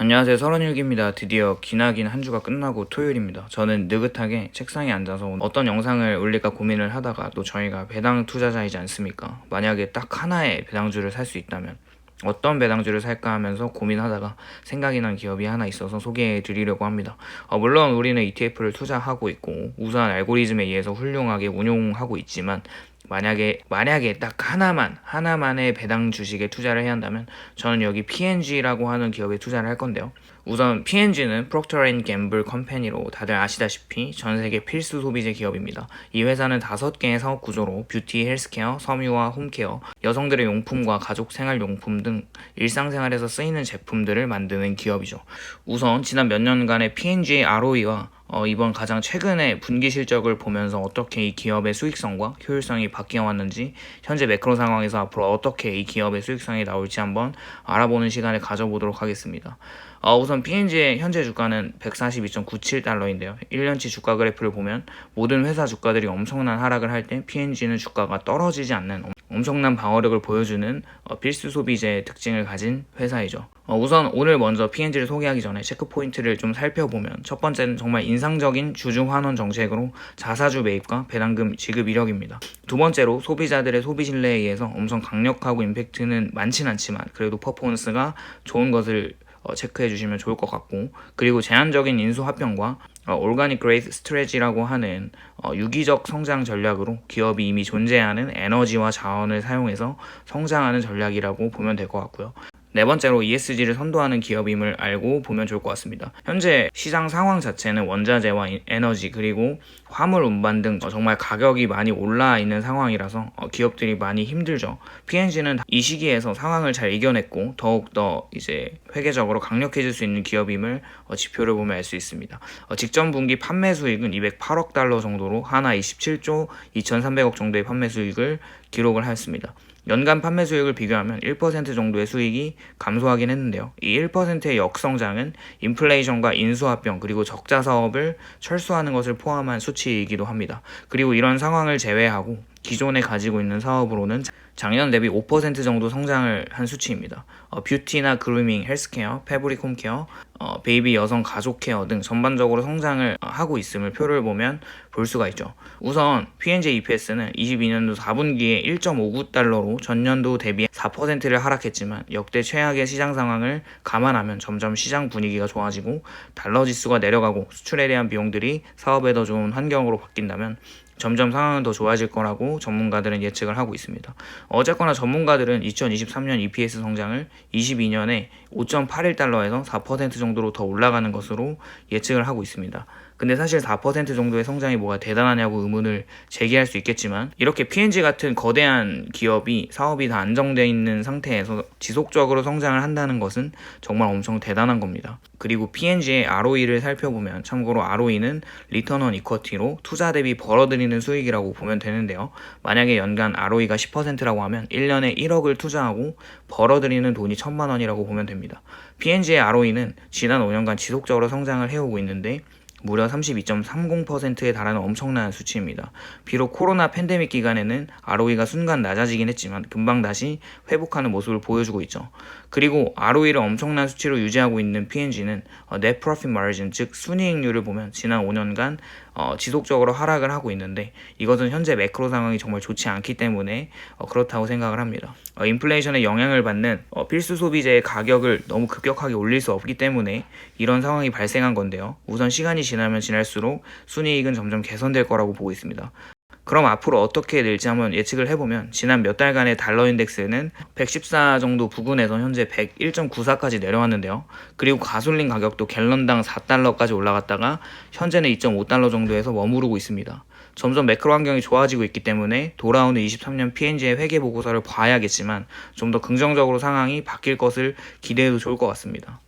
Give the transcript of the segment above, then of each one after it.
안녕하세요. 31기입니다. 드디어 기나긴 한 주가 끝나고 토요일입니다. 저는 느긋하게 책상에 앉아서 어떤 영상을 올릴까 고민을 하다가 또 저희가 배당 투자자이지 않습니까? 만약에 딱 하나의 배당주를 살 수 있다면 어떤 배당주를 살까 하면서 고민하다가 생각이 난 기업이 하나 있어서 소개해 드리려고 합니다. 물론 우리는 ETF를 투자하고 있고 우수한 알고리즘에 의해서 훌륭하게 운용하고 있지만 만약에 딱 하나만의 배당 주식에 투자를 해야 한다면 저는 여기 P&G라고 하는 기업에 투자를 할 건데요. 우선 P&G는 Procter Gamble 컴퍼니로 다들 아시다시피 전 세계 필수 소비재 기업입니다. 이 회사는 5개의 사업 구조로 뷰티, 헬스케어, 섬유와 홈케어, 여성들의 용품과 가족 생활용품 등 일상생활에서 쓰이는 제품들을 만드는 기업이죠. 우선 지난 몇 년간의 P&G의 ROE와 이번 가장 최근의 분기 실적을 보면서 어떻게 이 기업의 수익성과 효율성이 바뀌어 왔는지, 현재 매크로 상황에서 앞으로 어떻게 이 기업의 수익성이 나올지 한번 알아보는 시간을 가져보도록 하겠습니다. 우선 P&G의 현재 주가는 142.97달러인데요. 1년치 주가 그래프를 보면 모든 회사 주가들이 엄청난 하락을 할 때 P&G는 주가가 떨어지지 않는 엄청난 방어력을 보여주는 필수 소비재의 특징을 가진 회사이죠. 우선 오늘 먼저 P&G를 소개하기 전에 체크포인트를 좀 살펴보면, 첫 번째는 정말 인상적인 주주 환원 정책으로 자사주 매입과 배당금 지급 이력입니다. 두 번째로 소비자들의 소비 신뢰에 의해서 엄청 강력하고 임팩트는 많진 않지만 그래도 퍼포먼스가 좋은 것을 체크해 주시면 좋을 것 같고, 그리고 제한적인 인수 합병과 오르가닉 그레이스 스트레지라고 하는 유기적 성장 전략으로 기업이 이미 존재하는 에너지와 자원을 사용해서 성장하는 전략이라고 보면 될 것 같고요. 네 번째로 ESG를 선도하는 기업임을 알고 보면 좋을 것 같습니다. 현재 시장 상황 자체는 원자재와 에너지 그리고 화물 운반 등 정말 가격이 많이 올라 있는 상황이라서 기업들이 많이 힘들죠. P&G는 이 시기에서 상황을 잘 이겨냈고 더욱더 이제 회계적으로 강력해질 수 있는 기업임을 지표를 보면 알 수 있습니다. 직전 분기 판매 수익은 208억 달러 정도로 하나 27조 2,300억 정도의 판매 수익을 기록을 하였습니다. 연간 판매 수익을 비교하면 1% 정도의 수익이 감소하긴 했는데요. 이 1%의 역성장은 인플레이션과 인수합병 그리고 적자 사업을 철수하는 것을 포함한 수치이기도 합니다. 그리고 이런 상황을 제외하고 기존에 가지고 있는 사업으로는 작년 대비 5% 정도 성장을 한 수치입니다. 뷰티나 그루밍, 헬스케어, 패브릭 홈케어, 베이비 여성 가족 케어 등 전반적으로 성장을 하고 있음을 표를 보면 볼 수가 있죠. 우선 P&G EPS는 22년도 4분기에 1.59달러로 전년도 대비 4%를 하락했지만 역대 최악의 시장 상황을 감안하면 점점 시장 분위기가 좋아지고 달러 지수가 내려가고 수출에 대한 비용들이 사업에 더 좋은 환경으로 바뀐다면 점점 상황은 더 좋아질 거라고 전문가들은 예측을 하고 있습니다. 어쨌거나 전문가들은 2023년 EPS 성장을 22년에 5.81달러에서 4% 정도로 더 올라가는 것으로 예측을 하고 있습니다. 근데 사실 4% 정도의 성장이 뭐가 대단하냐고 의문을 제기할 수 있겠지만, 이렇게 P&G 같은 거대한 기업이 사업이 다 안정되어 있는 상태에서 지속적으로 성장을 한다는 것은 정말 엄청 대단한 겁니다. 그리고 P&G의 ROE를 살펴보면, 참고로 ROE는 리턴 온 이쿼티로 투자 대비 벌어들이는 수익이라고 보면 되는데요. 만약에 연간 ROE가 10%라고 하면 1년에 1억을 투자하고 벌어들이는 돈이 1,000만 원이라고 보면 됩니다. P&G의 ROE는 지난 5년간 지속적으로 성장을 해오고 있는데 무려 32.30%에 달하는 엄청난 수치입니다. 비록 코로나 팬데믹 기간에는 ROE가 순간 낮아지긴 했지만 금방 다시 회복하는 모습을 보여주고 있죠. 그리고 ROE를 엄청난 수치로 유지하고 있는 P&G는 Net Profit Margin, 즉 순이익률을 보면 지난 5년간 지속적으로 하락을 하고 있는데, 이것은 현재 매크로 상황이 정말 좋지 않기 때문에 그렇다고 생각을 합니다. 인플레이션의 영향을 받는 필수 소비재의 가격을 너무 급격하게 올릴 수 없기 때문에 이런 상황이 발생한 건데요. 우선 시간이 지나면 지날수록 순이익은 점점 개선될 거라고 보고 있습니다. 그럼 앞으로 어떻게 될지 한번 예측을 해보면, 지난 몇 달간의 달러 인덱스는 114 정도 부근에서 현재 101.94까지 내려왔는데요. 그리고 가솔린 가격도 갤런당 4달러까지 올라갔다가 현재는 2.5달러 정도에서 머무르고 있습니다. 점점 매크로 환경이 좋아지고 있기 때문에 돌아오는 23년 P&G의 회계 보고서를 봐야겠지만 좀 더 긍정적으로 상황이 바뀔 것을 기대해도 좋을 것 같습니다.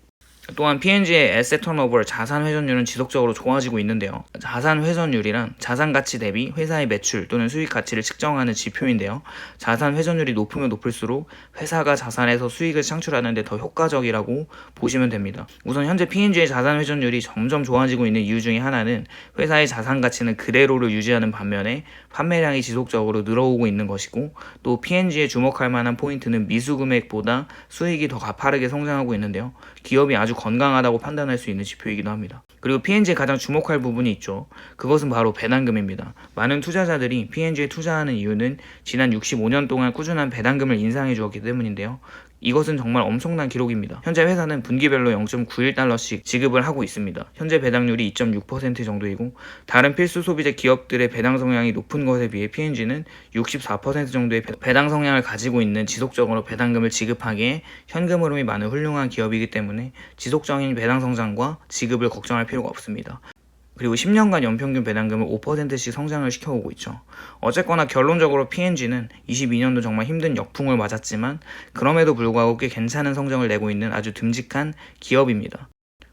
또한 P&G의 에셋 턴오버 자산 회전율은 지속적으로 좋아지고 있는데요. 자산 회전율이란 자산 가치 대비 회사의 매출 또는 수익 가치를 측정하는 지표인데요. 자산 회전율이 높으면 높을수록 회사가 자산에서 수익을 창출하는 데 더 효과적이라고 보시면 됩니다. 우선 현재 P&G의 자산 회전율이 점점 좋아지고 있는 이유 중에 하나는 회사의 자산 가치는 그대로를 유지하는 반면에 판매량이 지속적으로 늘어오고 있는 것이고, 또 P&G에 주목할 만한 포인트는 미수 금액보다 수익이 더 가파르게 성장하고 있는데요. 기업이 아주 건강하다고 판단할 수 있는 지표이기도 합니다. 그리고 P&G에 가장 주목할 부분이 있죠. 그것은 바로 배당금입니다. 많은 투자자들이 P&G에 투자하는 이유는 지난 65년 동안 꾸준한 배당금을 인상해 주었기 때문인데요. 이것은 정말 엄청난 기록입니다. 현재 회사는 분기별로 0.91달러씩 지급을 하고 있습니다. 현재 배당률이 2.6% 정도이고 다른 필수 소비재 기업들의 배당 성향이 높은 것에 비해 P&G는 64% 정도의 배당 성향을 가지고 있는 지속적으로 배당금을 지급하기에 현금 흐름이 많은 훌륭한 기업이기 때문에 지속적인 배당 성장과 지급을 걱정할 필요가 없습니다. 그리고 10년간 연평균 배당금을 5%씩 성장을 시켜오고 있죠. 어쨌거나 결론적으로 P&G는 22년도 정말 힘든 역풍을 맞았지만 그럼에도 불구하고 꽤 괜찮은 성적을 내고 있는 아주 듬직한 기업입니다.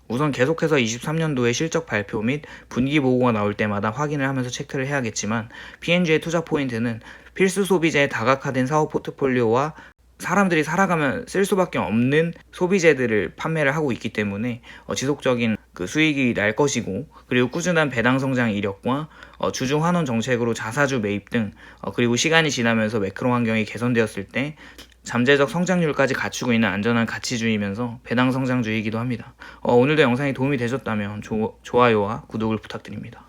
우선 계속해서 23년도에 실적 발표 및 분기 보고가 나올 때마다 확인을 하면서 체크를 해야겠지만 P&G의 투자 포인트는 필수 소비재에 다각화된 사업 포트폴리오와 사람들이 살아가면 쓸 수밖에 없는 소비재들을 판매를 하고 있기 때문에 지속적인 수익이 날 것이고, 그리고 꾸준한 배당 성장 이력과 주주 환원 정책으로 자사주 매입 등 그리고 시간이 지나면서 매크로 환경이 개선되었을 때 잠재적 성장률까지 갖추고 있는 안전한 가치주이면서 배당 성장주이기도 합니다. 오늘도 영상이 도움이 되셨다면 좋아요와 구독을 부탁드립니다.